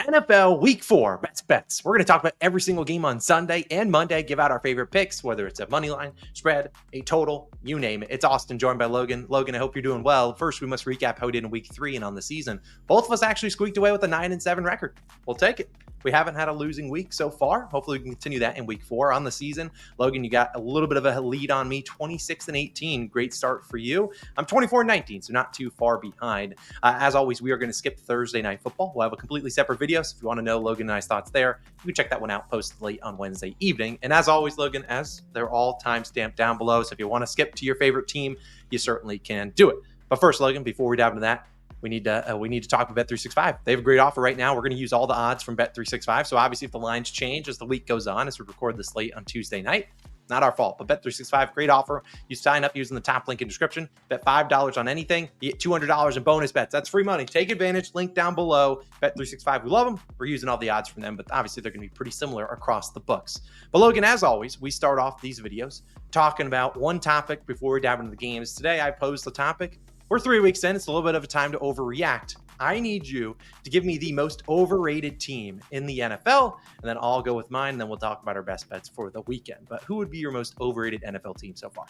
NFL Week 4 bets. We're going to talk about every single game on Sunday and Monday, give out our favorite picks, whether it's a money line, spread, a total, you name it. It's Austin, joined by Logan. Logan, I hope you're doing well. First, we must recap how we did in Week 3 and on the season. Both of us actually squeaked away with a 9-7 record. We'll take it. We haven't had a losing week so far. Hopefully we can continue that in Week 4 on the season. Logan, you got a little bit of a lead on me, 26-18. Great start for you. I'm 24-19, so not too far behind. As always, we are going to skip Thursday Night Football. We'll have a completely separate video, so if you want to know Logan and I's thoughts there, you can check that one out posted late on Wednesday evening. And as always, Logan, as they're all timestamped down below, so if you want to skip to your favorite team, you certainly can do it. But first, Logan, before we dive into that, we need to talk about Bet365. They have a great offer right now. We're going to use all the odds from Bet365. So obviously, if the lines change as the week goes on, as we record this late on Tuesday night, not our fault. But Bet365, great offer. You sign up using the top link in description. Bet $5 on anything. You get $200 in bonus bets. That's free money. Take advantage. Link down below. Bet365. We love them. We're using all the odds from them, but obviously they're going to be pretty similar across the books. But Logan, as always, we start off these videos talking about one topic before we dive into the games. Today, I posed the topic. We're 3 weeks in. It's a little bit of a time to overreact. I need you to give me the most overrated team in the NFL, and then I'll go with mine, and then we'll talk about our best bets for the weekend. But who would be your most overrated NFL team so far?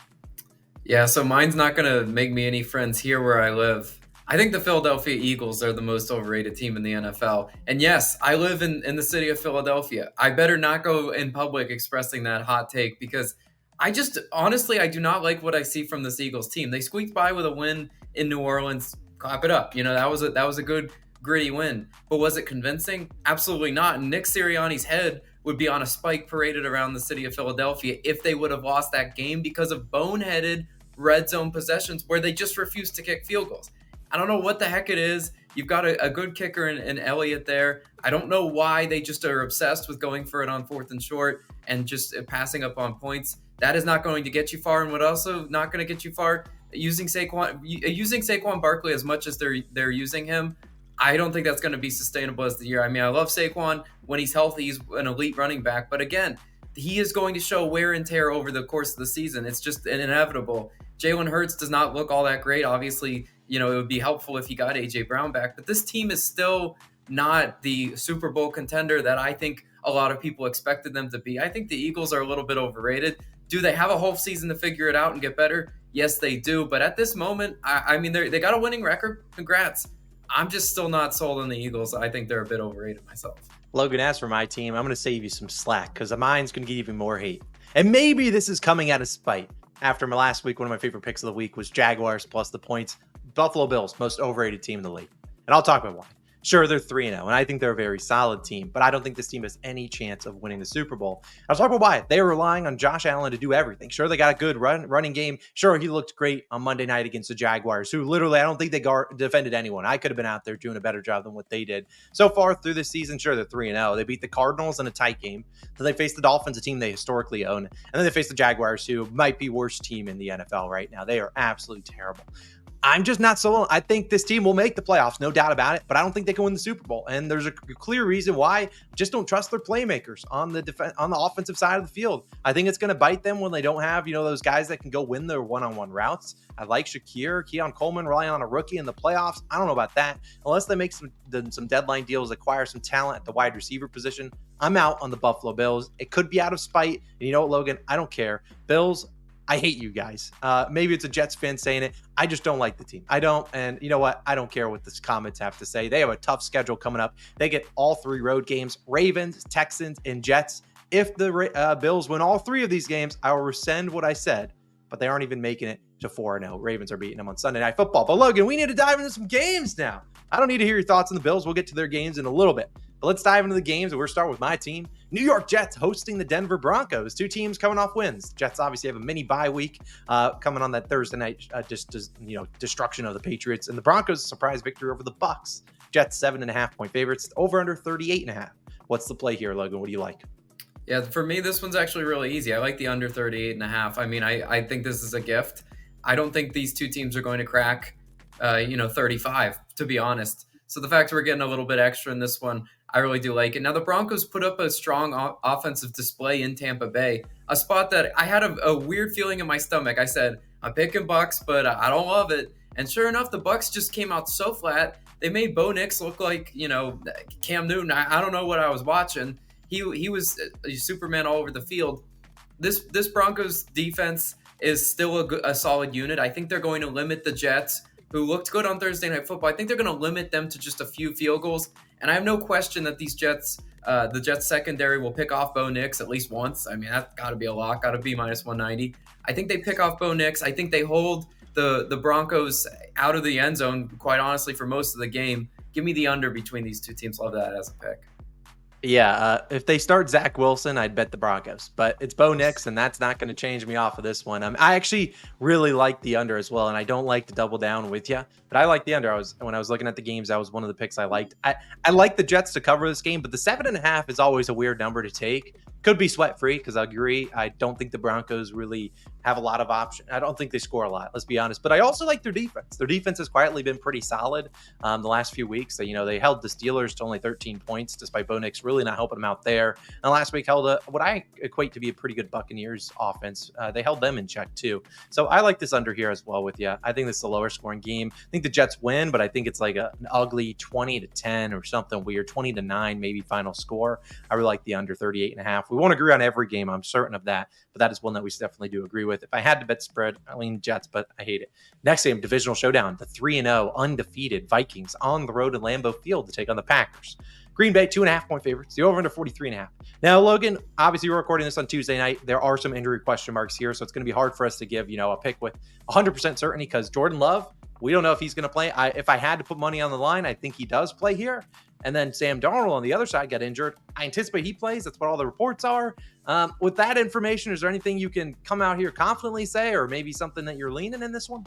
Yeah, so mine's not going to make me any friends here where I live. I think the Philadelphia Eagles are the most overrated team in the NFL. And yes, I live in the city of Philadelphia. I better not go in public expressing that hot take because I do not like what I see from this Eagles team. They squeaked by with a win in New Orleans. Clap it up. That was a good gritty win. But was it convincing? Absolutely not. And Nick Sirianni's head would be on a spike paraded around the city of Philadelphia if they would have lost that game because of boneheaded red zone possessions where they just refused to kick field goals. I don't know what the heck it is. You've got a good kicker in Elliott there. I don't know why they just are obsessed with going for it on 4th and short and just passing up on points. That is not going to get you far, and what also not going to get you far, using Saquon Barkley as much as they're using him, I don't think that's going to be sustainable as the year. I mean, I love Saquon. When he's healthy, he's an elite running back. But again, he is going to show wear and tear over the course of the season. It's just inevitable. Jalen Hurts does not look all that great. Obviously, it would be helpful if he got A.J. Brown back. But this team is still not the Super Bowl contender that I think a lot of people expected them to be. I think the Eagles are a little bit overrated. Do they have a whole season to figure it out and get better? Yes, they do. But at this moment, I mean, they got a winning record. Congrats. I'm just still not sold on the Eagles. I think they're a bit overrated myself. Logan, as for my team, I'm going to save you some slack because mine's going to get even more hate. And maybe this is coming out of spite. After my last week, one of my favorite picks of the week was Jaguars plus the points. Buffalo Bills, most overrated team in the league. And I'll talk about why. Sure, they're 3-0, and I think they're a very solid team, but I don't think this team has any chance of winning the Super Bowl. I'll talk about why. They are relying on Josh Allen to do everything. Sure, they got a good running game. Sure, he looked great on Monday night against the Jaguars, who literally, I don't think they defended anyone. I could have been out there doing a better job than what they did. So far through this season, sure, they're 3-0. They beat the Cardinals in a tight game. Then they faced the Dolphins, a team they historically own. And then they faced the Jaguars, who might be worst team in the NFL right now. They are absolutely terrible. I'm just not so. I think this team will make the playoffs, no doubt about it, but I don't think they can win the Super Bowl. And there's a clear reason why. I just don't trust their playmakers on the offensive side of the field. I think it's going to bite them when they don't have, those guys that can go win their one-on-one routes. I like Keon Coleman relying on a rookie in the playoffs. I don't know about that. Unless they make some deadline deals, acquire some talent at the wide receiver position, I'm out on the Buffalo Bills. It could be out of spite. And you know what, Logan? I don't care. Bills, I hate you guys. Maybe it's a Jets fan saying it. I just don't like the team. I don't. And you know what? I don't care what the comments have to say. They have a tough schedule coming up. They get all 3 road games, Ravens, Texans, and Jets. If the Bills win all 3 of these games, I will rescind what I said, but they aren't even making it to 4-0. Ravens are beating them on Sunday Night Football. But Logan, we need to dive into some games now. I don't need to hear your thoughts on the Bills. We'll get to their games in a little bit. But let's dive into the games, and we're starting with my team. New York Jets hosting the Denver Broncos. 2 teams coming off wins. Jets obviously have a mini bye week coming on that Thursday night destruction of the Patriots. And the Broncos, a surprise victory over the Bucs. Jets 7.5-point favorites. Over under 38.5. What's the play here, Logan? What do you like? Yeah, for me, this one's actually really easy. I like the under 38.5. I mean, I think this is a gift. I don't think these 2 teams are going to crack, 35, to be honest. So the fact we're getting a little bit extra in this one, I really do like it. Now, the Broncos put up a strong offensive display in Tampa Bay, a spot that I had a weird feeling in my stomach. I said, I'm picking Bucs, but I don't love it. And sure enough, the Bucs just came out so flat. They made Bo Nix look like, Cam Newton. I don't know what I was watching. He was a Superman all over the field. This Broncos defense is still a solid unit. I think they're going to limit the Jets, who looked good on Thursday Night Football. I think they're going to limit them to just a few field goals. And I have no question that the Jets secondary will pick off Bo Nix at least once. I mean, that's got to be a lock, got to be minus 190. I think they pick off Bo Nix. I think they hold the Broncos out of the end zone, quite honestly, for most of the game. Give me the under between these two teams. Love that as a pick. Yeah, if they start Zach Wilson, I'd bet the Broncos. But it's Bo Nix, and that's not going to change me off of this one. I actually really like the under as well, and I don't like to double down with you. But I like the under. When I was looking at the games, that was one of the picks I liked. I like the Jets to cover this game, but the 7.5 is always a weird number to take. Could be sweat-free, because I agree. I don't think the Broncos really have a lot of options. I don't think they score a lot, let's be honest. But I also like their defense. Their defense has quietly been pretty solid the last few weeks. They held the Steelers to only 13 points, despite Bo Nix really not helping them out there. And last week held what I equate to be a pretty good Buccaneers offense. They held them in check, too. So I like this under here as well with you. I think this is a lower-scoring game. I think the Jets win, but I think it's like an ugly 20-10 or something weird, 20-9 maybe final score. I really like the under 38.5. We won't agree on every game, I'm certain of that, but that is one that we definitely do agree with. If I had to bet spread, I lean Jets, but I hate it. Next game, divisional showdown, the 3-0 undefeated Vikings on the road in Lambeau Field to take on the Packers. Green Bay, 2.5-point favorites. The over under 43.5. Now, Logan, obviously we're recording this on Tuesday night. There are some injury question marks here, so it's going to be hard for us to give, a pick with 100% certainty because Jordan Love, we don't know if he's going to play. If I had to put money on the line, I think he does play here. And then Sam Darnold on the other side got injured. I anticipate he plays. That's what all the reports are. With that information, is there anything you can come out here confidently say, or maybe something that you're leaning in this one?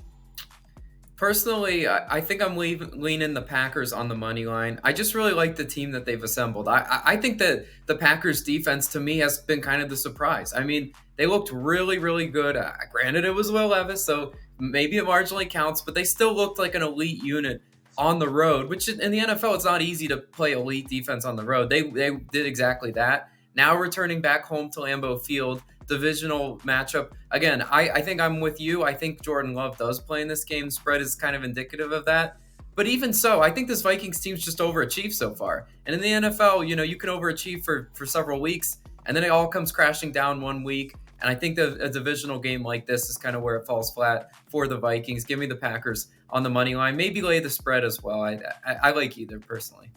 Personally, I think I'm leaning the Packers on the money line. I just really like the team that they've assembled. I think that the Packers defense, to me, has been kind of the surprise. I mean, they looked really, really good. Granted, it was Will Levis, so maybe it marginally counts, but they still looked like an elite unit on the road, which in the NFL, it's not easy to play elite defense on the road. They did exactly that. Now returning back home to Lambeau Field, divisional matchup. Again, I think I'm with you. I think Jordan Love does play in this game. Spread is kind of indicative of that. But even so, I think this Vikings team's just overachieved so far. And in the NFL, you can overachieve for several weeks, and then it all comes crashing down one week. And I think a divisional game like this is kind of where it falls flat for the Vikings. Give me the Packers on the money line. Maybe lay the spread as well. I like either personally.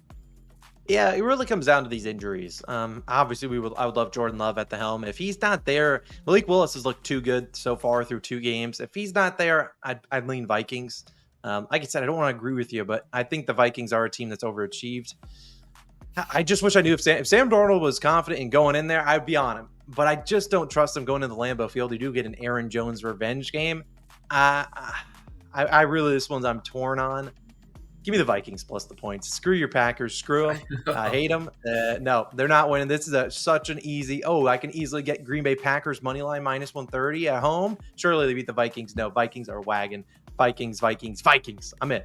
Yeah, it really comes down to these injuries. Obviously, I would love Jordan Love at the helm. If he's not there, Malik Willis has looked too good so far through 2 games. If he's not there, I'd lean Vikings. Like I said, I don't want to agree with you, but I think the Vikings are a team that's overachieved. I just wish I knew if Sam Darnold was confident in going in there, I'd be on him. But I just don't trust him going into the Lambeau Field. You do get an Aaron Jones revenge game. I really, this one's I'm torn on. Give me the Vikings plus the points. Screw your Packers. Screw them. I hate them. No, they're not winning. This is such an easy. Oh, I can easily get Green Bay Packers money line minus 130 at home. Surely they beat the Vikings. No, Vikings are wagon. Vikings. I'm in.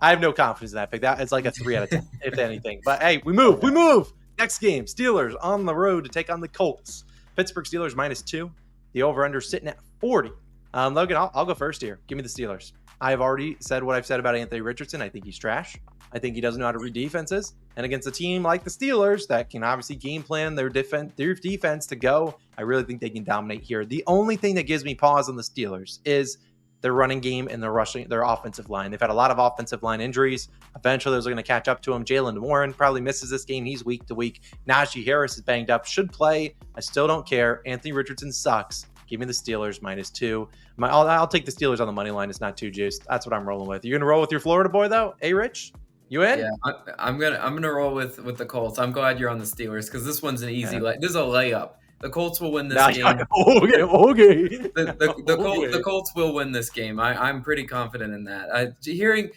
I have no confidence in that pick. That it's like a 3 out of 10, if anything. But hey, we move. Next game, Steelers on the road to take on the Colts. Pittsburgh Steelers -2. The over/under sitting at 40. Logan, I'll go first here. Give me the Steelers. I've already said what I've said about Anthony Richardson. I think he's trash. I think he doesn't know how to read defenses. And against a team like the Steelers that can obviously game plan their defense to go, I really think they can dominate here. The only thing that gives me pause on the Steelers is their running game and their offensive line. They've had a lot of offensive line injuries. Eventually, those are going to catch up to them. Jalen Warren probably misses this game. He's week to week. Najee Harris is banged up. Should play. I still don't care. Anthony Richardson sucks. Give me the Steelers -2. I'll take the Steelers on the money line. It's not too juiced. That's what I'm rolling with. You gonna roll with your Florida boy though? Hey, Rich, you in? Yeah, I'm gonna roll with the Colts. I'm glad you're on the Steelers because this one's an easy. This is a layup. The Colts will win this game. Okay. The Colts will win this game. I'm pretty confident in that. Hearing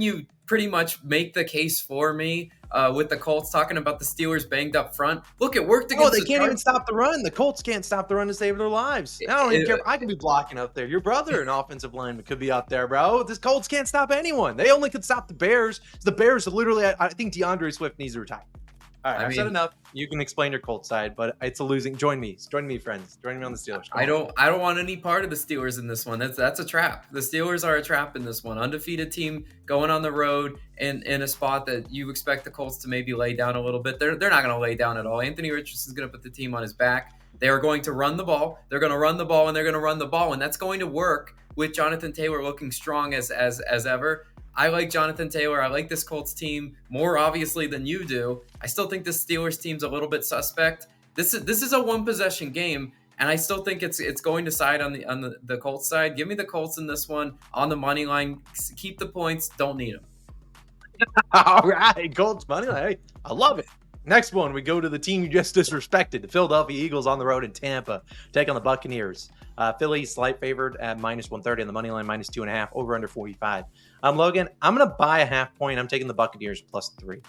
you pretty much make the case for me with the Colts talking about the Steelers banged up front. Look, it worked against they can't even stop the run. The Colts can't stop the run to save their lives. I don't even care. I could be blocking out there. Your brother, an offensive lineman, could be out there, bro. This Colts can't stop anyone. They only could stop the Bears. The Bears literally, I think DeAndre Swift needs to retire. All right, I I've said mean, enough. You can explain your Colts side, but it's a losing. Join me, friends. Join me on the Steelers. Come I on. don't want any part of the Steelers in this one. That's a trap. The Steelers are a trap in this one. Undefeated team going on the road in a spot that you expect the Colts to maybe lay down a little bit. They're not going to lay down at all. Anthony Richardson's going to put the team on his back. They are going to run the ball. They're going to run the ball, and they're going to run the ball, and that's going to work with Jonathan Taylor looking strong as ever. I like Jonathan Taylor. I like this Colts team more obviously than you do. I still think this Steelers team's a little bit suspect. This is a one possession game, and I still think it's going to side on the Colts side. Give me the Colts in this one on the money line. Keep the points. Don't need them. All right, Colts money line. Hey, I love it. Next one, we go to the team you just disrespected, the Philadelphia Eagles on the road in Tampa, take on the Buccaneers. Philly slight favored at -130 on the money line, -2.5, over under 45. Logan, I'm going to buy a half point. I'm taking the Buccaneers +3.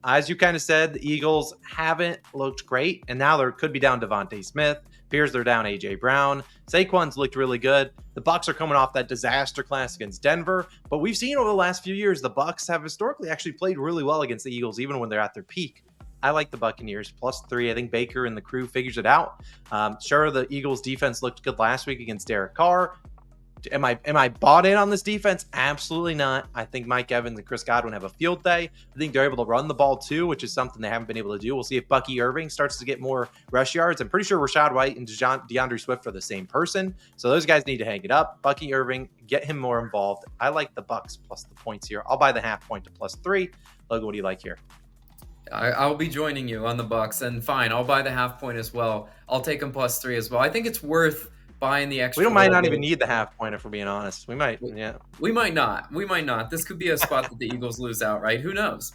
As you kind of said, the Eagles haven't looked great, and now there could be down Devontae Smith. Appears they're down A.J. Brown. Saquon's looked really good. The Bucs are coming off that disaster class against Denver, but we've seen over the last few years, the Bucs have historically actually played really well against the Eagles, even when they're at their peak. I like the Buccaneers +3. I think Baker and the crew figures it out. Sure, the Eagles defense looked good last week against Derek Carr. Am I bought in on this defense? Absolutely not. I think Mike Evans and Chris Godwin have a field day. I think they're able to run the ball too, which is something they haven't been able to do. We'll see if Bucky Irving starts to get more rush yards. I'm pretty sure Rashad White and DeAndre Swift are the same person, so those guys need to hang it up. Bucky Irving, get him more involved. I like the Bucs plus the points here. I'll buy the half point to +3. Logan, what do you like here? I'll be joining you on the Bucs, and fine, I'll buy the half point as well. I'll take them +3 as well. I think it's worth buying the extra. We might not even need the half point if we're being honest. We might, yeah. We might not. This could be a spot that the Eagles lose outright. Who knows?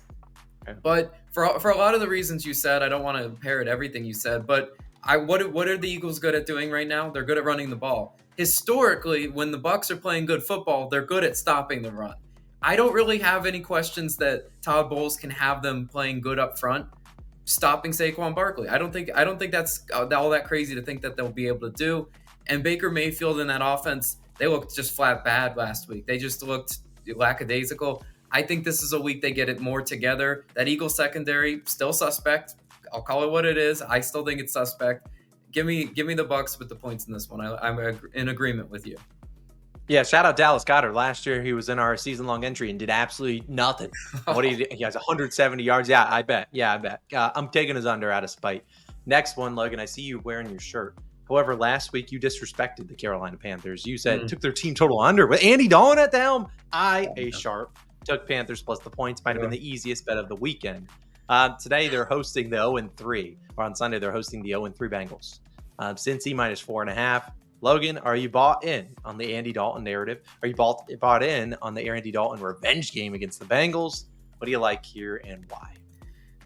Okay. But for a lot of the reasons you said, I don't want to parrot everything you said, but what are the Eagles good at doing right now? They're good at running the ball. Historically, when the Bucs are playing good football, they're good at stopping the run. I don't really have any questions that Todd Bowles can have them playing good up front, stopping Saquon Barkley. I don't think that's all that crazy to think that they'll be able to do. And Baker Mayfield in that offense, they looked just flat bad last week. They just looked lackadaisical. I think this is a week they get it more together. That Eagles secondary, still suspect. I'll call it what it is. I still think it's suspect. Give me the Bucs with the points in this one. I'm in agreement with you. Yeah, shout out Dallas Goedert. Last year, he was in our season-long entry and did absolutely nothing. What he has 170 yards. Yeah, I bet. I'm taking his under out of spite. Next one, Logan, I see you wearing your shirt. However, last week you disrespected the Carolina Panthers. You said took their team total under with Andy Dalton at the helm. Sharp, took Panthers plus the points. Might have been the easiest bet of the weekend. Today they're hosting the 0-3, or on Sunday they're hosting the 0-3 Bengals. Cincy -4.5. Logan, are you bought in on the Andy Dalton narrative? Are you bought in on the Andy Dalton revenge game against the Bengals? What do you like here and why?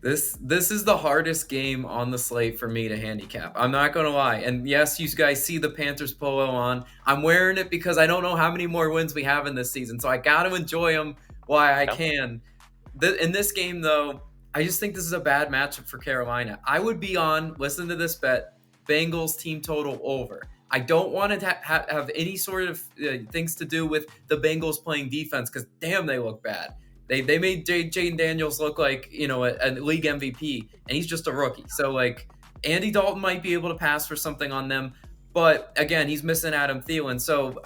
This is the hardest game on the slate for me to handicap. I'm not going to lie. And yes, you guys see the Panthers polo on. I'm wearing it because I don't know how many more wins we have in this season. So I got to enjoy them while I can. In this game, though, I just think this is a bad matchup for Carolina. I would be on, listen to this bet, Bengals team total over. I don't want to have any sort of things to do with the Bengals playing defense because, damn, they look bad. They made Jaden Daniels look like, a league MVP, and he's just a rookie. So, Andy Dalton might be able to pass for something on them. But, again, he's missing Adam Thielen. So,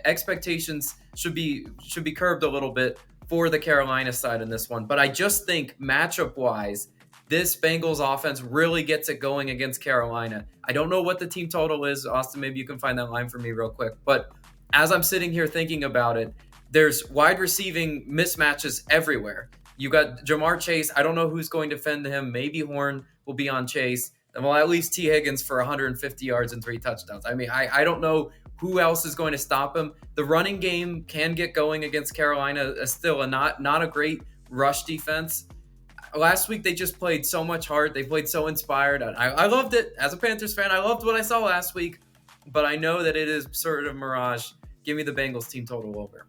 expectations should be curbed a little bit for the Carolina side in this one. But I just think matchup-wise, this Bengals offense really gets it going against Carolina. I don't know what the team total is. Austin, maybe you can find that line for me real quick. But as I'm sitting here thinking about it, there's wide receiving mismatches everywhere. You got Jamar Chase. I don't know who's going to defend him. Maybe Horn will be on Chase. And at least T. Higgins for 150 yards and 3 touchdowns. I mean, I don't know who else is going to stop him. The running game can get going against Carolina. Still not a great rush defense. Last week, they just played so much hard. They played so inspired. I loved it. As a Panthers fan, I loved what I saw last week. But I know that it is sort of mirage. Give me the Bengals team total over.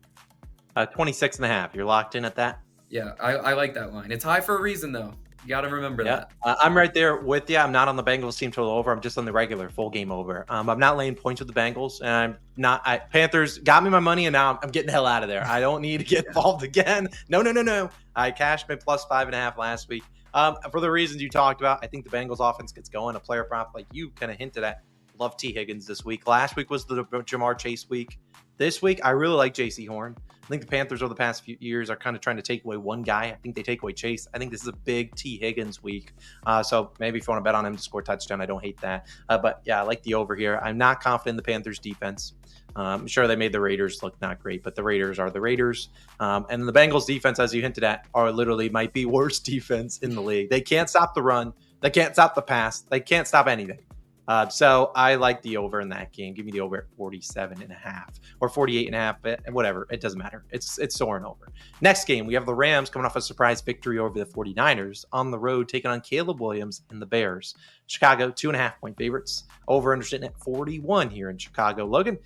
26.5. You're locked in at that? Yeah, I like that line. It's high for a reason, though. You got to remember that. I'm right there with you. I'm not on the Bengals team total over. I'm just on the regular full game over. I'm not laying points with the Bengals, and I'm not. Panthers got me my money, and now I'm getting the hell out of there. I don't need to get involved again. No. I cashed my +5.5 last week. For the reasons you talked about, I think the Bengals offense gets going. A player prop, like you kind of hinted at, love T. Higgins this week. Last week was the Jamar Chase week. This week, I really like J.C. Horn. I think the Panthers over the past few years are kind of trying to take away one guy. I think they take away Chase. I think this is a big T. Higgins week. So maybe if you want to bet on him to score a touchdown, I don't hate that. But yeah, I like the over here. I'm not confident in the Panthers defense. I'm sure they made the Raiders look not great, but the Raiders are the Raiders. And the Bengals defense, as you hinted at, are literally might be worst defense in the league. They can't stop the run. They can't stop the pass. They can't stop anything. So I like the over in that game. Give me the over at 47.5 or 48.5, whatever. It doesn't matter. It's soaring over. Next game, we have the Rams coming off a surprise victory over the 49ers on the road, taking on Caleb Williams and the Bears. Chicago, 2.5-point favorites. Over undersitting at 41 here in Chicago. Logan,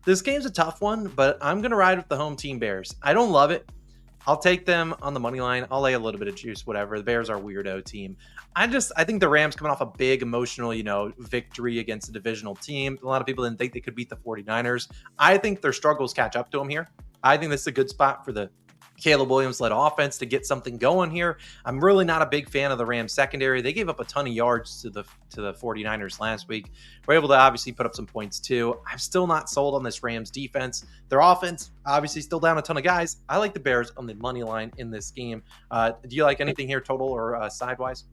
this game's a tough one, but I'm going to ride with the home team Bears. I don't love it. I'll take them on the money line. I'll lay a little bit of juice, whatever. The Bears are a weirdo team. I think the Rams coming off a big emotional, victory against a divisional team. A lot of people didn't think they could beat the 49ers. I think their struggles catch up to them here. I think this is a good spot for the Caleb Williams-led offense to get something going here. I'm really not a big fan of the Rams secondary. They gave up a ton of yards to the 49ers last week. We're able to obviously put up some points too. I'm still not sold on this Rams defense. Their offense, obviously still down a ton of guys. I like the Bears on the money line in this game. Do you like anything here total or sidewise?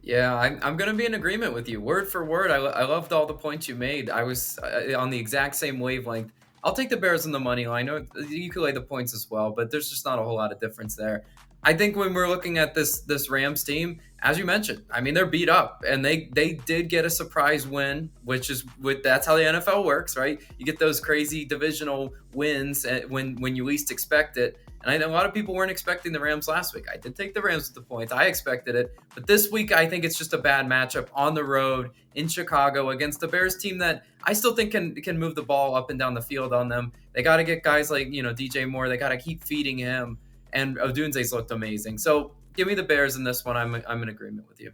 Yeah, I'm going to be in agreement with you. Word for word, I loved all the points you made. I was on the exact same wavelength. I'll take the Bears on the money line. I know you could lay the points as well, but there's just not a whole lot of difference there. I think when we're looking at this Rams team, as you mentioned, I mean, they're beat up, and they did get a surprise win, that's how the NFL works, right? You get those crazy divisional wins when you least expect it. And I know a lot of people weren't expecting the Rams last week. I did take the Rams with the points. I expected it. But this week, I think it's just a bad matchup on the road in Chicago against the Bears team that I still think can move the ball up and down the field on them. They got to get guys like, DJ Moore. They got to keep feeding him. And Odunze's looked amazing. So give me the Bears in this one. I'm in agreement with you.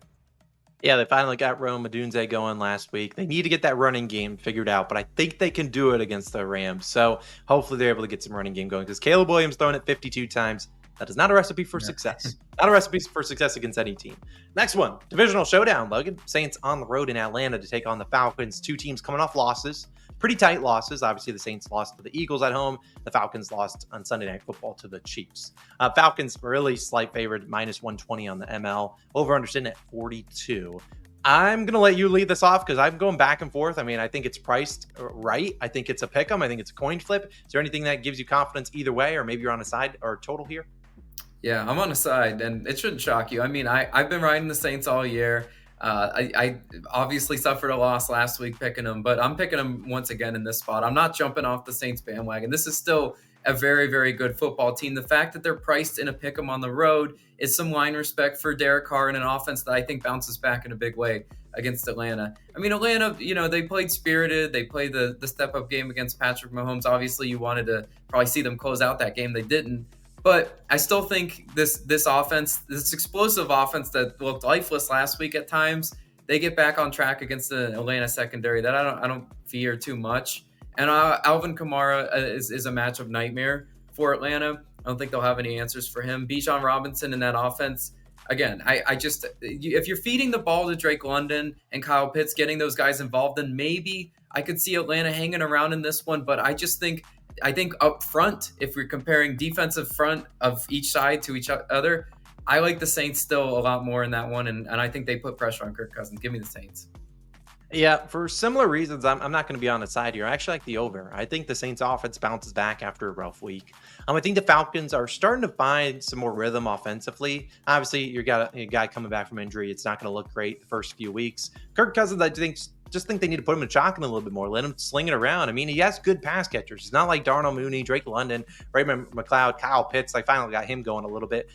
Yeah, they finally got Rome Odunze going last week. They need to get that running game figured out, but I think they can do it against the Rams. So hopefully they're able to get some running game going because Caleb Williams throwing it 52 times. That is not a recipe for success. Not a recipe for success against any team. Next one, divisional showdown, Logan. Saints on the road in Atlanta to take on the Falcons. Two teams coming off losses. Pretty tight losses. Obviously, the Saints lost to the Eagles at home. The Falcons lost on Sunday Night Football to the Chiefs. Falcons really slight favorite, minus 120 on the ML. Over understand at 42. I'm going to let you lead this off because I'm going back and forth. I mean, I think it's priced right. I think it's a pick 'em. I think it's a coin flip. Is there anything that gives you confidence either way, or maybe you're on a side or total here? Yeah, I'm on a side, and it shouldn't shock you. I mean, I've been riding the Saints all year. I obviously suffered a loss last week picking them, but I'm picking them once again in this spot. I'm not jumping off the Saints bandwagon. This is still a very, very good football team. The fact that they're priced in a pick 'em on the road is some line respect for Derek Carr and an offense that I think bounces back in a big way against Atlanta. I mean, Atlanta, they played spirited. They played the step-up game against Patrick Mahomes. Obviously, you wanted to probably see them close out that game. They didn't. But I still think this offense, this explosive offense that looked lifeless last week at times, they get back on track against the Atlanta secondary that I don't fear too much. And Alvin Kamara is a matchup nightmare for Atlanta. I don't think they'll have any answers for him. Bijan Robinson in that offense, again, if you're feeding the ball to Drake London and Kyle Pitts, getting those guys involved, then maybe I could see Atlanta hanging around in this one. But I think up front, if we're comparing defensive front of each side to each other, I like the Saints still a lot more in that one, and I think they put pressure on Kirk Cousins. Give me the Saints. Yeah, for similar reasons, I'm not going to be on the side here. I actually like the over. I think the Saints offense bounces back after a rough week. I think the Falcons are starting to find some more rhythm offensively. Obviously, you got a guy coming back from injury. It's not going to look great the first few weeks. Kirk Cousins, I just think they need to put him in shotgun a little bit more. Let him sling it around. I mean, he has good pass catchers. He's not like Darnell Mooney, Drake London, Raymond McLeod, Kyle Pitts. I finally got him going a little bit.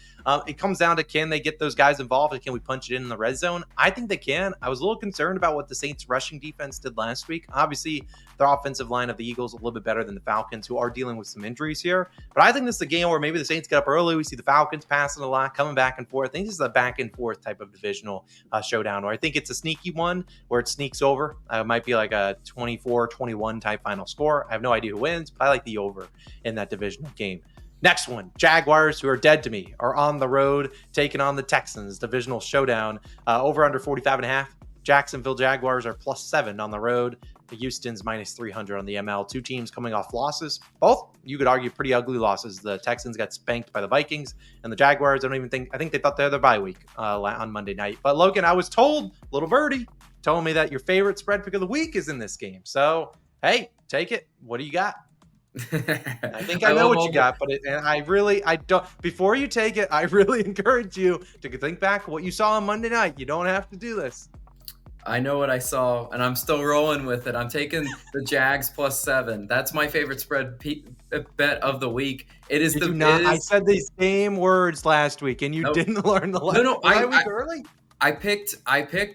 It comes down to, can they get those guys involved, and can we punch it in the red zone? I think they can. I was a little concerned about what the Saints rushing defense did last week. Obviously, their offensive line of the Eagles a little bit better than the Falcons, who are dealing with some injuries here. But I think this is a game where maybe the Saints get up early. We see the Falcons passing a lot, coming back and forth. I think this is a back and forth type of divisional showdown, where I think it's a sneaky one where it sneaks over. It might be like a 24-21 type final score. I have no idea who wins, but I like the over in that divisional game. Next one, Jaguars, who are dead to me, are on the road taking on the Texans. Divisional showdown. Over under 45.5. Jacksonville Jaguars are +7 on the road. The Houston's -300 on the ML. Two teams coming off losses. Both, you could argue, pretty ugly losses. The Texans got spanked by the Vikings, and the Jaguars, I think they thought they had their bye week on Monday night. But Logan, I was told, little birdie told me that your favorite spread pick of the week is in this game. So, hey, take it. What do you got? I think I know what you got, but I don't. Before you take it, I really encourage you to think back what you saw on Monday night. You don't have to do this. I know what I saw, and I'm still rolling with it. I'm taking the Jags +7. That's my favorite spread bet of the week. It is I said these same words last week, and you didn't learn the lesson. No, week early. I picked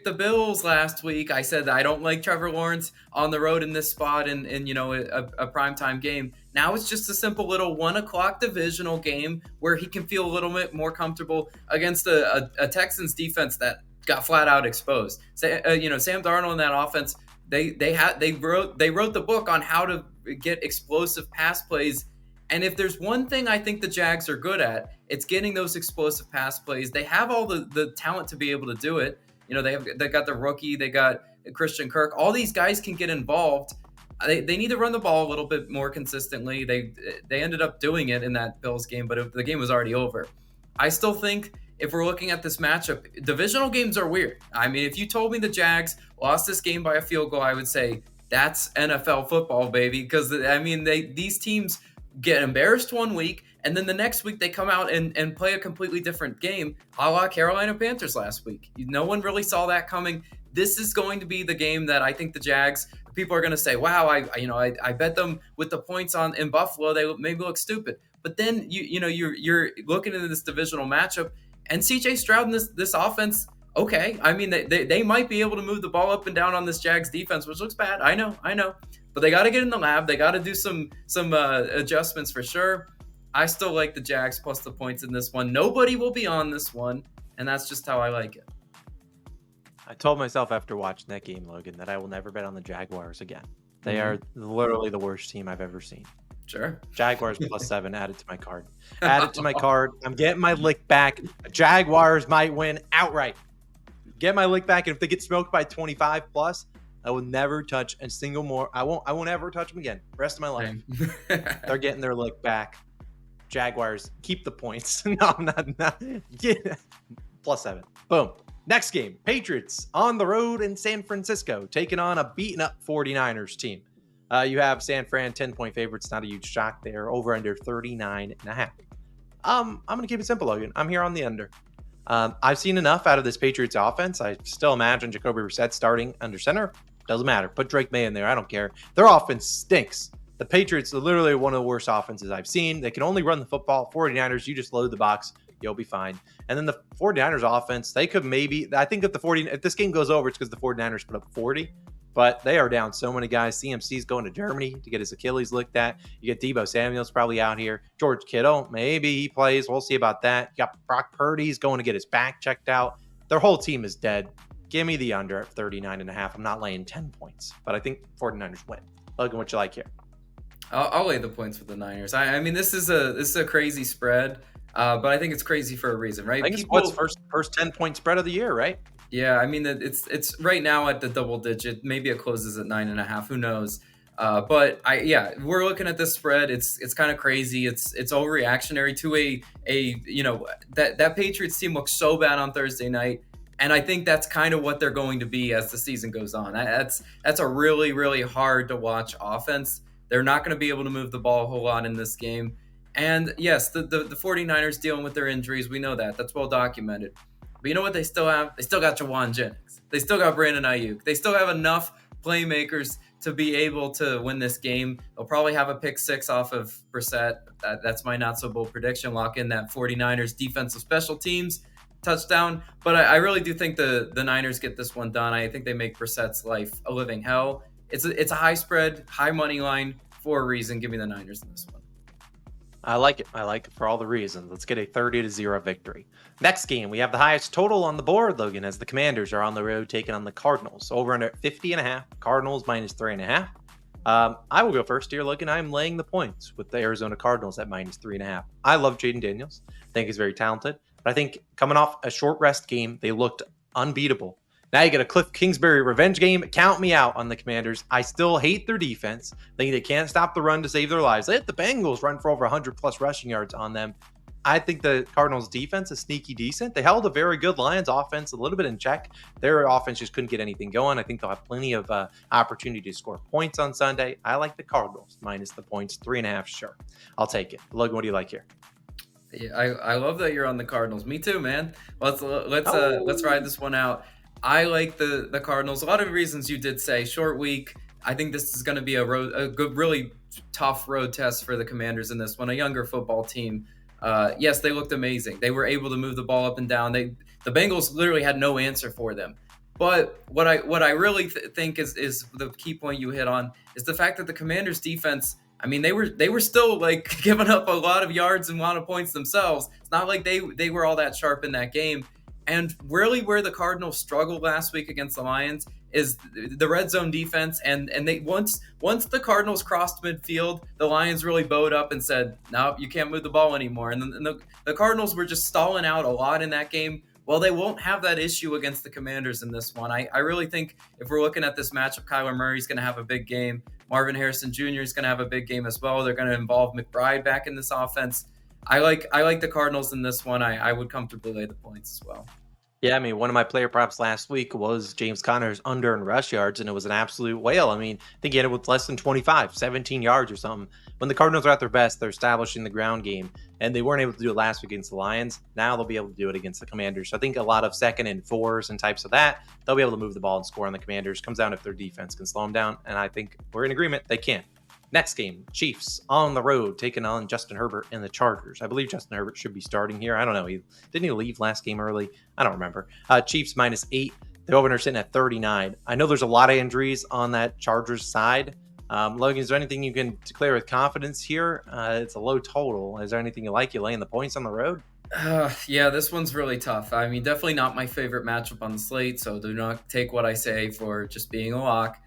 the Bills last week. I said that I don't like Trevor Lawrence on the road in this spot in a primetime game. Now it's just a simple little 1:00 divisional game where he can feel a little bit more comfortable against a Texans defense that got flat out exposed. Sam Darnold in that offense, they wrote the book on how to get explosive pass plays. And if there's one thing I think the Jags are good at, it's getting those explosive pass plays. They have all the talent to be able to do it. They got the rookie, they got Christian Kirk. All these guys can get involved. They need to run the ball a little bit more consistently. They ended up doing it in that Bills game, but the game was already over. I still think if we're looking at this matchup, divisional games are weird. I mean, if you told me the Jags lost this game by a field goal, I would say that's NFL football, baby. Because these teams get embarrassed one week, and then the next week they come out and play a completely different game, a la Carolina Panthers last week. No one really saw that coming. This is going to be the game that I think the Jags, people are going to say, wow, I bet them with the points in Buffalo, they maybe look stupid. But then you're looking into this divisional matchup, and CJ Stroud in this offense, okay. I mean, they might be able to move the ball up and down on this Jags defense, which looks bad. I know. But they got to get in the lab. They got to do some adjustments for sure. I still like the Jags plus the points in this one. Nobody will be on this one, and that's just how I like it. I told myself after watching that game, Logan, that I will never bet on the Jaguars again. They are literally the worst team I've ever seen. Sure. Jaguars +7, add it to my card. Add it to my card. I'm getting my lick back. Jaguars might win outright. Get my lick back, and if they get smoked by 25 plus, I will never touch a single more. I won't ever touch them again. Rest of my life. They're getting their lick back. Jaguars, keep the points. No, I'm not. Yeah. +7. Boom. Next game, Patriots on the road in San Francisco, taking on a beaten up 49ers team. You have San Fran 10-point favorites. Not a huge shock there. Over under 39.5. I'm going to keep it simple, Logan. I'm here on the under. I've seen enough out of this Patriots offense. I still imagine Jacoby Brissett starting under center. Doesn't matter. Put Drake May in there. I don't care. Their offense stinks. The Patriots are literally one of the worst offenses I've seen. They can only run the football. 49ers, you just load the box. You'll be fine. And then the 49ers offense, they could maybe, I think if this game goes over, it's because the 49ers put up 40. But they are down so many guys. CMC's going to Germany to get his Achilles looked at. You get Deebo Samuel's probably out here. George Kittle, maybe he plays. We'll see about that. You got Brock Purdy's going to get his back checked out. Their whole team is dead. Give me the under at 39.5. I'm not laying 10 points, but I think 49ers win. Logan, what you like here? I'll lay the points with the Niners. I mean, this is a crazy spread, but I think it's crazy for a reason, right? I think it's first 10-point spread of the year, right? Yeah, I mean, it's right now at the double digit. Maybe it closes at 9.5. Who knows? But we're looking at this spread. It's kind of crazy. It's overreactionary to that Patriots team looks so bad on Thursday night, and I think that's kind of what they're going to be as the season goes on. That's a really, really hard to watch offense. They're not going to be able to move the ball a whole lot in this game. And yes, the 49ers dealing with their injuries. We know that. That's well documented. But you know what they still have? They still got Jawan Jennings. They still got Brandon Ayuk. They still have enough playmakers to be able to win this game. They'll probably have a pick six off of Brissett. That's my not so bold prediction. Lock in that 49ers defensive special teams touchdown. But I really do think the Niners get this one done. I think they make Brissett's life a living hell. It's a high spread, high money line for a reason. Give me the Niners in this one. I like it. I like it for all the reasons. Let's get a 30-0 victory. Next game, we have the highest total on the board, Logan, as the Commanders are on the road taking on the Cardinals. Over under 50.5. Cardinals -3.5. I will go first here, Logan. I'm laying the points with the Arizona Cardinals at -3.5. I love Jaden Daniels. I think he's very talented. But I think coming off a short rest game, they looked unbeatable. Now you get a Cliff Kingsbury revenge game. Count me out on the Commanders. I still hate their defense. I think they can't stop the run to save their lives. They let the Bengals run for over 100 plus rushing yards on them. I think the Cardinals defense is sneaky decent. They held a very good Lions offense a little bit in check. Their offense just couldn't get anything going. I think they'll have plenty of opportunity to score points on Sunday. I like the Cardinals minus the points, 3.5. Sure, I'll take it. Logan, what do you like here? Yeah, I love that you're on the Cardinals. Me too, man. Let's ride this one out. I like the Cardinals. A lot of reasons you did say short week. I think this is going to be a good, really tough road test for the Commanders in this one. A younger football team. Yes, they looked amazing. They were able to move the ball up and down. The Bengals literally had no answer for them. But what I really think is the key point you hit on is the fact that the Commanders defense, I mean, they were still like giving up a lot of yards and a lot of points themselves. It's not like they were all that sharp in that game. And really where the Cardinals struggled last week against the Lions is the red zone defense. And they once the Cardinals crossed midfield, the Lions really bowed up and said, no, you can't move the ball anymore. And the Cardinals were just stalling out a lot in that game. Well, they won't have that issue against the Commanders in this one. I really think if we're looking at this matchup, Kyler Murray's going to have a big game. Marvin Harrison Jr. is going to have a big game as well. They're going to involve McBride back in this offense. I like the Cardinals in this one. I would comfortably lay the points as well. Yeah, I mean, one of my player props last week was James Conner's under and rush yards, and it was an absolute whale. I mean, I think he ended with less than 25, 17 yards or something. When the Cardinals are at their best, they're establishing the ground game, and they weren't able to do it last week against the Lions. Now they'll be able to do it against the Commanders. So I think a lot of second and fours and types of that, they'll be able to move the ball and score on the Commanders. Comes down if their defense can slow them down, and I think we're in agreement they can. Next game, Chiefs on the road taking on Justin Herbert and the Chargers. I believe Justin Herbert should be starting here. I don't know. Didn't he leave last game early? I don't remember. Chiefs -8. The opener sitting at 39. I know there's a lot of injuries on that Chargers side. Logan, is there anything you can declare with confidence here? It's a low total. Is there anything you like? You laying the points on the road? Yeah, this one's really tough. I mean, definitely not my favorite matchup on the slate, so do not take what I say for just being a lock.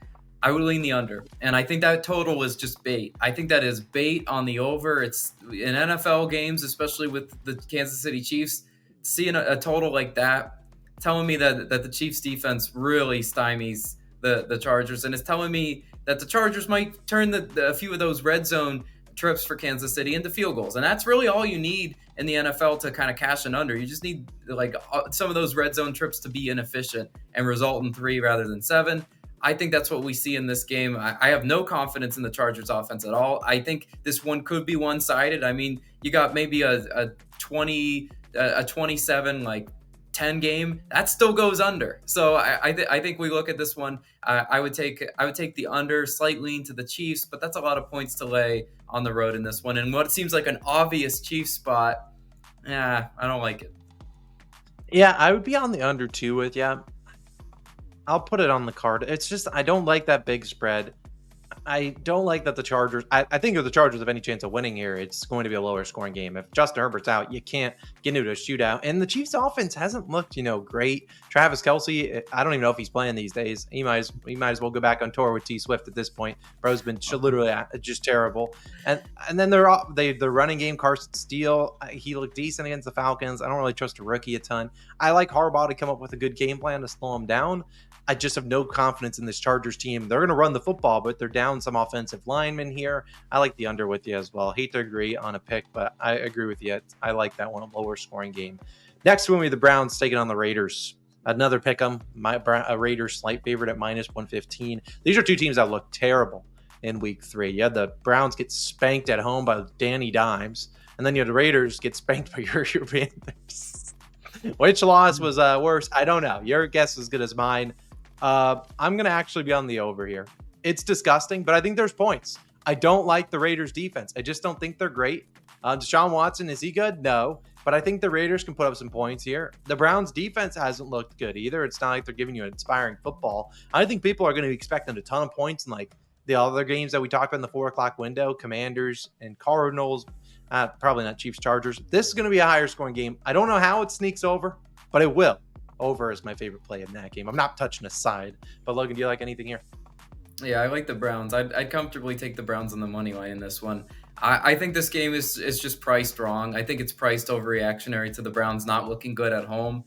I would lean the under, and I think that total is just bait. I think that is bait on the over. It's in NFL games, especially with the Kansas City Chiefs, seeing a total like that, telling me that the Chiefs defense really stymies the Chargers, and it's telling me that the Chargers might turn a few of those red zone trips for Kansas City into field goals, and that's really all you need in the NFL to kind of cash an under. You just need like some of those red zone trips to be inefficient and result in 3 rather than 7. I think that's what we see in this game. I have no confidence in the Chargers offense at all. I think this one could be one-sided. I mean, you got maybe a 27, like 10 game. That still goes under. So I think we look at this one. I would take the under, slight lean to the Chiefs, but that's a lot of points to lay on the road in this one. And what seems like an obvious Chiefs spot, I don't like it. Yeah, I would be on the under too with you. I'll put it on the card. It's just, I don't like that big spread. I don't like that the Chargers, I think if the Chargers have any chance of winning here, it's going to be a lower scoring game. If Justin Herbert's out, you can't get into a shootout. And the Chiefs offense hasn't looked, great. Travis Kelce, I don't even know if he's playing these days. He might as well go back on tour with T Swift at this point. Bro's been literally just terrible. And then the running game, Carson Steele, he looked decent against the Falcons. I don't really trust a rookie a ton. I like Harbaugh to come up with a good game plan to slow him down. I just have no confidence in this Chargers team. They're going to run the football, but they're down some offensive linemen here. I like the under with you as well. Hate to agree on a pick, but I agree with you. I like that one, a lower scoring game. Next one, we have the Browns taking on the Raiders. Another pick 'em. A Raiders slight favorite at -115. These are two teams that look terrible in week 3. You had the Browns get spanked at home by Danny Dimes, and then you had the Raiders get spanked by your Panthers. Which loss was worse? I don't know. Your guess is as good as mine. I'm going to actually be on the over here. It's disgusting, but I think there's points. I don't like the Raiders defense. I just don't think they're great. Deshaun Watson, is he good? No, but I think the Raiders can put up some points here. The Browns defense hasn't looked good either. It's not like they're giving you an inspiring football. I think people are going to be expecting a ton of points in like the other games that we talked about in the 4 o'clock window, Commanders and Cardinals, probably not Chiefs, Chargers. This is going to be a higher scoring game. I don't know how it sneaks over, but it will. Over is my favorite play in that game. I'm not touching a side. But Logan, do you like anything here? Yeah, I like the Browns. I'd comfortably take the Browns on the money line in this one. I think this game is just priced wrong. I think it's priced overreactionary to the Browns not looking good at home.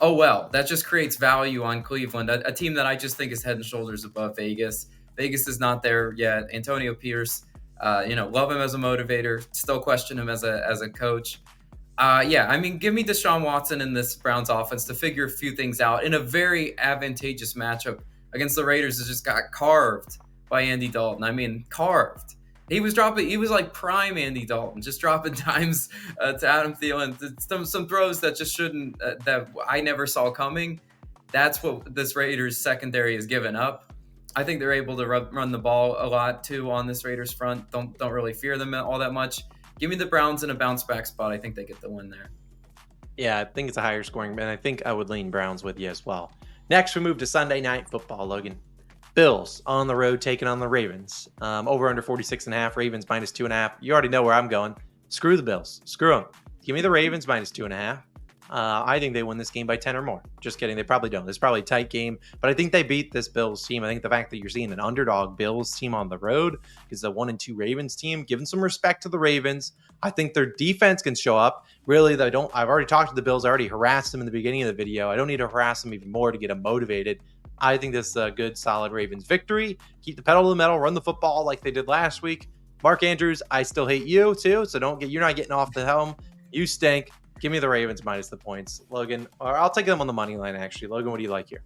Oh well, that just creates value on Cleveland, a team that I just think is head and shoulders above Vegas. Vegas is not there yet. Antonio Pierce, love him as a motivator. Still question him as a coach. Yeah, I mean, give me Deshaun Watson in this Browns offense to figure a few things out in a very advantageous matchup against the Raiders that just got carved by Andy Dalton. I mean, carved. He was like prime Andy Dalton, just dropping dimes to Adam Thielen, some throws that just shouldn't, that I never saw coming. That's what this Raiders secondary has given up. I think they're able to run the ball a lot too on this Raiders front. Don't really fear them all that much. Give me the Browns in a bounce back spot. I think they get the win there. Yeah, I think it's a higher scoring, and I think I would lean Browns with you as well. Next, we move to Sunday Night Football, Logan. Bills on the road taking on the Ravens. Over under 46.5. Ravens minus 2.5. You already know where I'm going. Screw the Bills. Screw them. Give me the Ravens minus 2.5. I think they win this game by 10 or more. Just kidding. They probably don't. It's probably a tight game, but I think they beat this Bills team. I think the fact that you're seeing an underdog Bills team on the road is a 1-2 Ravens team, giving some respect to the Ravens. I think their defense can show up. Really, I've already talked to the Bills. I already harassed them in the beginning of the video. I don't need to harass them even more to get them motivated. I think this is a good, solid Ravens victory. Keep the pedal to the metal, run the football like they did last week. Mark Andrews, I still hate you too, so you're not getting off the helm. You stink. Give me the Ravens minus the points, Logan. Or I'll take them on the money line, actually. Logan, what do you like here?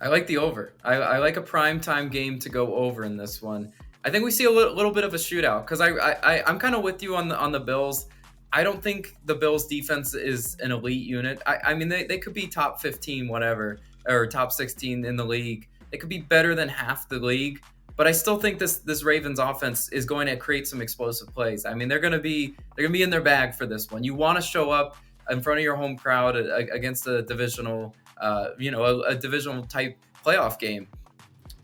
I like the over. I like a primetime game to go over in this one. I think we see a little bit of a shootout because I'm kind of with you on the Bills. I don't think the Bills defense is an elite unit. I mean, they could be top 15, whatever, or top 16 in the league. They could be better than half the league. But I still think this Ravens offense is going to create some explosive plays. I mean, they're going to be in their bag for this one. You want to show up in front of your home crowd against a divisional, a divisional type playoff game.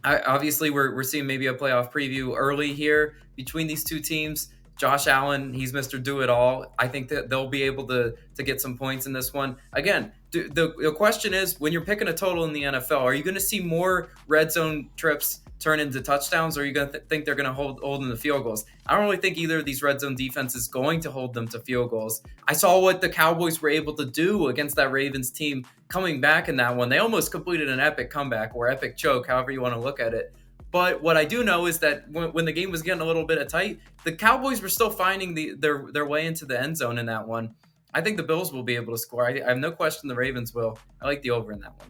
Obviously, we're seeing maybe a playoff preview early here between these two teams. Josh Allen, he's Mr. Do-It-All. I think that they'll be able to get some points in this one. Again, the question is, when you're picking a total in the NFL, are you going to see more red zone trips turn into touchdowns, or are you going to think they're going to hold in the field goals? I don't really think either of these red zone defense is going to hold them to field goals. I saw what the Cowboys were able to do against that Ravens team coming back in that one. They almost completed an epic comeback or epic choke, however you want to look at it. But what I do know is that when the game was getting a little bit tight, the Cowboys were still finding their way into the end zone in that one. I think the Bills will be able to score. I have no question the Ravens will. I like the over in that one.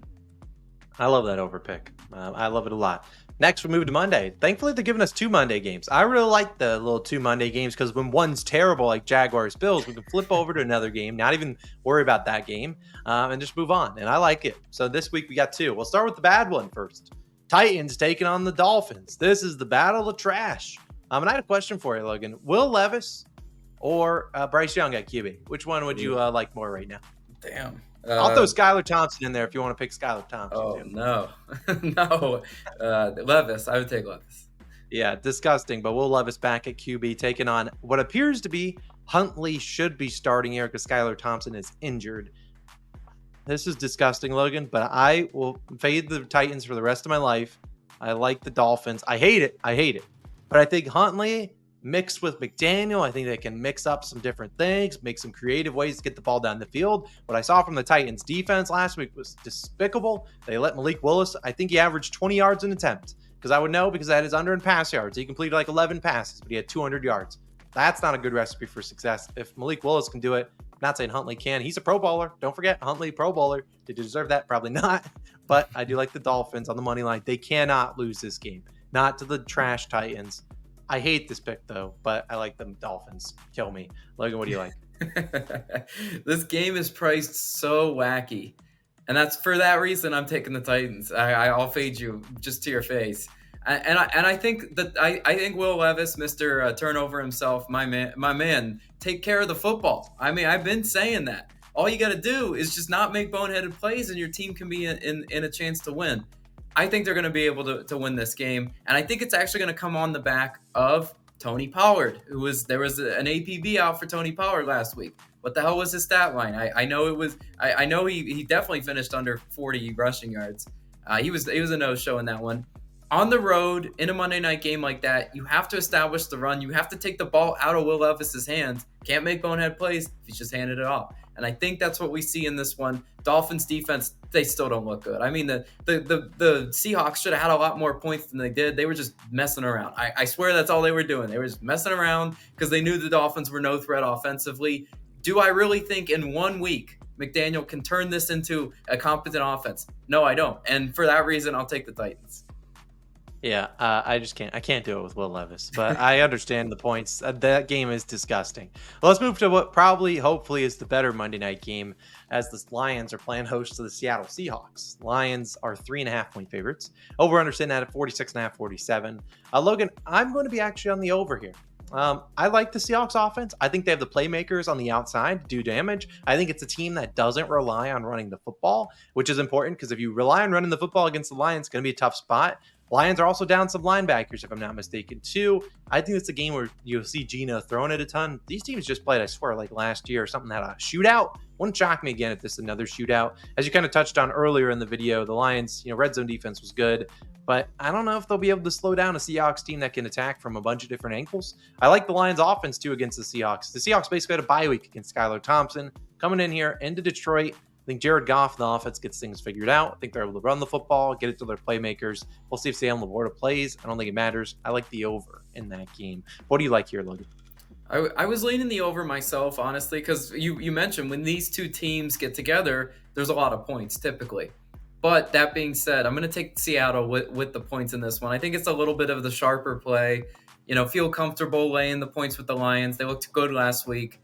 I love that over pick. I love it a lot. Next, we move to Monday. Thankfully, they're giving us 2 Monday games. I really like the little 2 Monday games because when one's terrible, like Jaguars Bills, we can flip over to another game, not even worry about that game, and just move on. And I like it. So this week we got 2. We'll start with the bad one first. Titans taking on the Dolphins. This is the battle of trash. And I had a question for you, Logan. Will Levis or Bryce Young at QB? Which one would you like more right now? Damn. I'll throw Skylar Thompson in there if you want to pick Skylar Thompson. Oh, too. no. No. Levis. I would take Levis. Yeah, disgusting. But Will Levis back at QB taking on what appears to be Huntley should be starting here because Skylar Thompson is injured. This is disgusting, Logan, but I will fade the Titans for the rest of my life. I like the Dolphins. I hate it. But I think Huntley mixed with McDaniel, I think they can mix up some different things, make some creative ways to get the ball down the field. What I saw from the Titans defense last week was despicable. They let Malik Willis, I think he averaged 20 yards an attempt. Because I would know because I had his under and pass yards. He completed like 11 passes, but he had 200 yards. That's not a good recipe for success. If Malik Willis can do it, I'm not saying Huntley can. He's a Pro Bowler. Don't forget, Huntley, Pro Bowler. Did you deserve that? Probably not. But I do like the Dolphins on the money line. They cannot lose this game. Not to the trash Titans. I hate this pick, though, but I like the Dolphins. Kill me. Logan, what do you like? This game is priced so wacky. And that's for that reason I'm taking the Titans. I'll fade you just to your face. And I think that I think Will Levis, Mr. Turnover himself, my man, take care of the football. I mean, I've been saying that. All you got to do is just not make boneheaded plays, and your team can be in a chance to win. I think they're going to be able to win this game, and I think it's actually going to come on the back of Tony Pollard, there was an APB out for Tony Pollard last week. What the hell was his stat line? I know he definitely finished under 40 rushing yards. He was a no-show in that one. On the road, in a Monday night game like that, you have to establish the run. You have to take the ball out of Will Levis's hands. Can't make bonehead plays if he's just handed it off. And I think that's what we see in this one. Dolphins defense, they still don't look good. I mean, the Seahawks should have had a lot more points than they did. They were just messing around. I swear that's all they were doing. They were just messing around because they knew the Dolphins were no threat offensively. Do I really think in 1 week McDaniel can turn this into a competent offense? No, I don't. And for that reason, I'll take the Titans. Yeah, I just can't. I can't do it with Will Levis, but I understand the points. That game is disgusting. Well, let's move to what probably, hopefully, is the better Monday night game, as the Lions are playing host to the Seattle Seahawks. Lions are 3.5-point favorites. Over understand that at 46.5, 47. Logan, I'm going to be actually on the over here. I like the Seahawks offense. I think they have the playmakers on the outside to do damage. I think it's a team that doesn't rely on running the football, which is important because if you rely on running the football against the Lions, it's going to be a tough spot. Lions are also down some linebackers, if I'm not mistaken, too. I think it's a game where you'll see Gino throwing it a ton. These teams just played, I swear, like last year or something, had a shootout. Wouldn't shock me again if this is another shootout. As you kind of touched on earlier in the video, the Lions, red zone defense was good, but I don't know if they'll be able to slow down a Seahawks team that can attack from a bunch of different angles. I like the Lions offense, too, against the Seahawks. The Seahawks basically had a bye week against Skylar Thompson. Coming in here into Detroit, I think Jared Goff, the offense, gets things figured out. I think they're able to run the football, get it to their playmakers. We'll see if Sam Laporta plays. I don't think it matters. I like the over in that game. What do you like here, Logan? I was leaning the over myself, honestly, because you mentioned when these two teams get together, there's a lot of points typically. But that being said, I'm going to take Seattle with the points in this one. I think it's a little bit of the sharper play. Feel comfortable laying the points with the Lions. They looked good last week.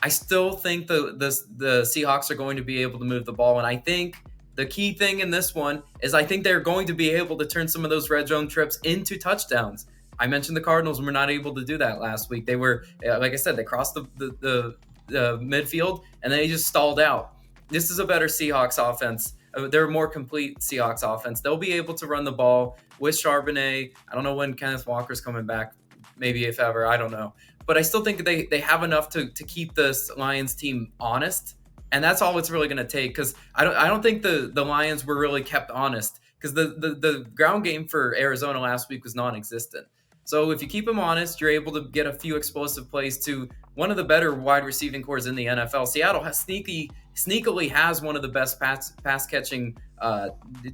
I still think the Seahawks are going to be able to move the ball. And I think the key thing in this one is I think they're going to be able to turn some of those red zone trips into touchdowns. I mentioned the Cardinals were not able to do that last week. They were, like I said, they crossed the midfield and they just stalled out. This is a better Seahawks offense. They're a more complete Seahawks offense. They'll be able to run the ball with Charbonnet. I don't know when Kenneth Walker's coming back. Maybe if ever, I don't know. But I still think they have enough to keep this Lions team honest. And that's all it's really going to take, because I don't think the Lions were really kept honest, because the ground game for Arizona last week was non-existent. So if you keep them honest, you're able to get a few explosive plays to one of the better wide receiving cores in the NFL. Seattle has sneakily has one of the best pass catching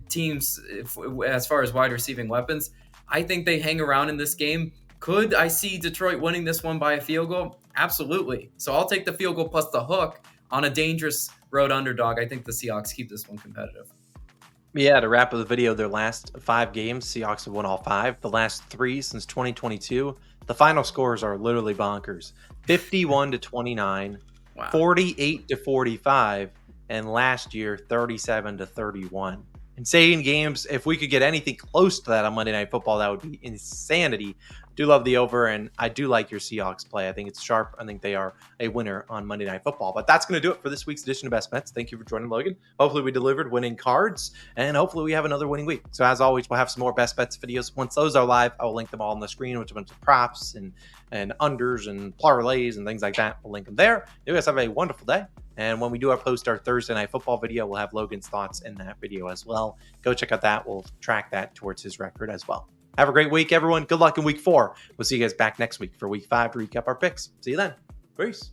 teams as far as wide receiving weapons. I think they hang around in this game. Could I see Detroit winning this one by a field goal? Absolutely. So I'll take the field goal plus the hook on a dangerous road underdog. I think the Seahawks keep this one competitive. Yeah, to wrap up the video, their last 5 games, Seahawks have won all 5. The last 3 since 2022. The final scores are literally bonkers. 51-29, wow. 48-45, and last year 37-31. Insane games. If we could get anything close to that on Monday Night Football, that would be insanity. Do love the over, and I do like your Seahawks play. I think it's sharp. I think they are a winner on Monday Night Football. But that's going to do it for this week's edition of Best Bets. Thank you for joining, Logan. Hopefully we delivered winning cards, and hopefully we have another winning week. So as always, we'll have some more Best Bets videos. Once those are live, I will link them all on the screen, which a bunch of props and unders and parlays and things like that. We'll link them there. You guys have a wonderful day. And when we do post our Thursday Night Football video, we'll have Logan's thoughts in that video as well. Go check out that. We'll track that towards his record as well. Have a great week, everyone. Good luck in week 4. We'll see you guys back next week for week 5 to recap our picks. See you then. Peace.